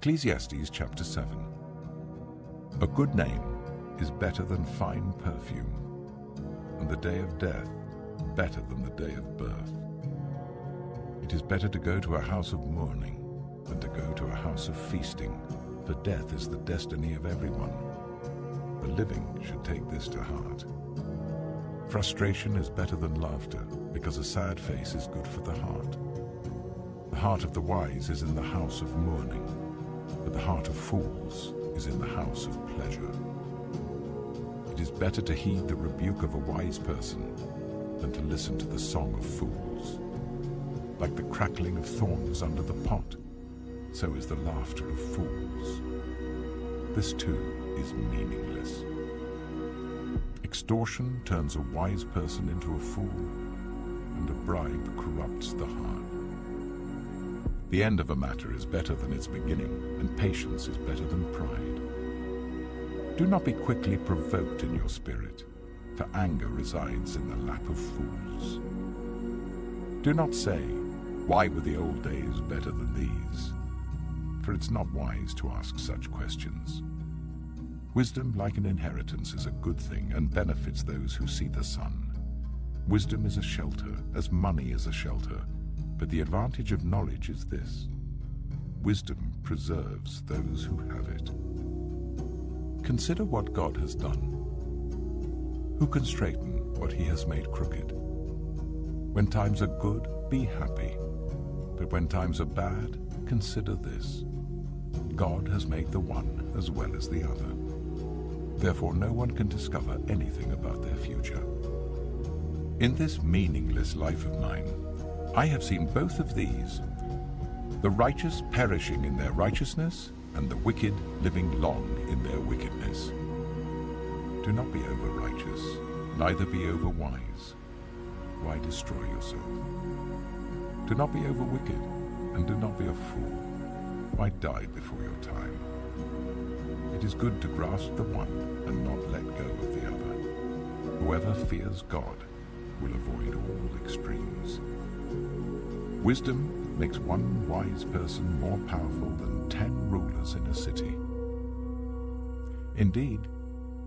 Ecclesiastes chapter 7. A good name is better than fine perfume, and the day of death better than the day of birth. It is better to go to a house of mourning than to go to a house of feasting, for death is the destiny of everyone. The living should take this to heart. Frustration is better than laughter, because a sad face is good for the heart. The heart of the wise is in the house of mourning, but the heart of fools is in the house of pleasure. It is better to heed the rebuke of a wise person than to listen to the song of fools. Like the crackling of thorns under the pot, so is the laughter of fools. This too is meaningless. Extortion turns a wise person into a fool, and a bribe corrupts the heart. The end of a matter is better than its beginning, and patience is better than pride. Do not be quickly provoked in your spirit, for anger resides in the lap of fools. Do not say, "Why were the old days better than these?" For it's not wise to ask such questions. Wisdom, like an inheritance, is a good thing and benefits those who see the sun. Wisdom is a shelter, as money is a shelter, but the advantage of knowledge is this: wisdom preserves those who have it. Consider what God has done. Who can straighten what he has made crooked? When times are good, be happy, but when times are bad, consider this: God has made the one as well as the other. Therefore no one can discover anything about their future. In this meaningless life of mine, I have seen both of these, the righteous perishing in their righteousness, and the wicked living long in their wickedness. Do not be over-righteous, neither be over-wise. Why destroy yourself? Do not be over-wicked, and do not be a fool. Why die before your time? It is good to grasp the one and not let go of the other. Whoever fears God will avoid all extremes. Wisdom makes one wise person more powerful than 10 rulers in a city. Indeed,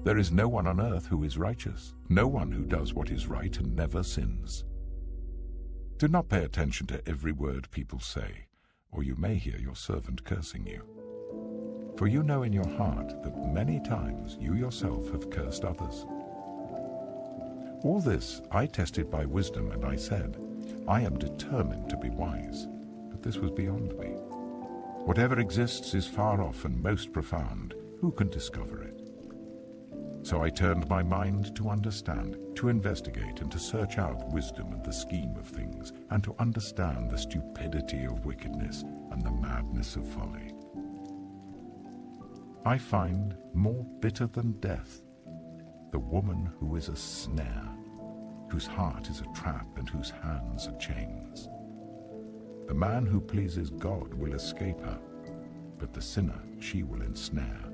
there is no one on earth who is righteous, no one who does what is right and never sins. Do not pay attention to every word people say, or you may hear your servant cursing you. For you know in your heart that many times you yourself have cursed others. All this I tested by wisdom, and I said, I am determined to be wise, but this was beyond me. Whatever exists is far off and most profound. Who can discover it? So I turned my mind to understand, to investigate, and to search out wisdom and the scheme of things, and to understand the stupidity of wickedness and the madness of folly. I find more bitter than death the woman who is a snare, whose heart is a trap and whose hands are chains. The man who pleases God will escape her, but the sinner she will ensnare.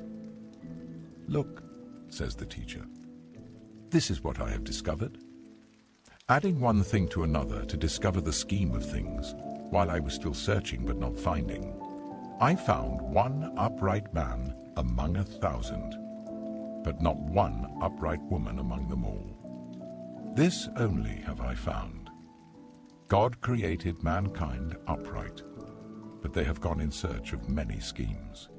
Look, says the teacher, this is what I have discovered. Adding one thing to another to discover the scheme of things, while I was still searching but not finding, I found one upright man among 1,000, but not one upright woman among them all. This only have I found: God created mankind upright, but they have gone in search of many schemes.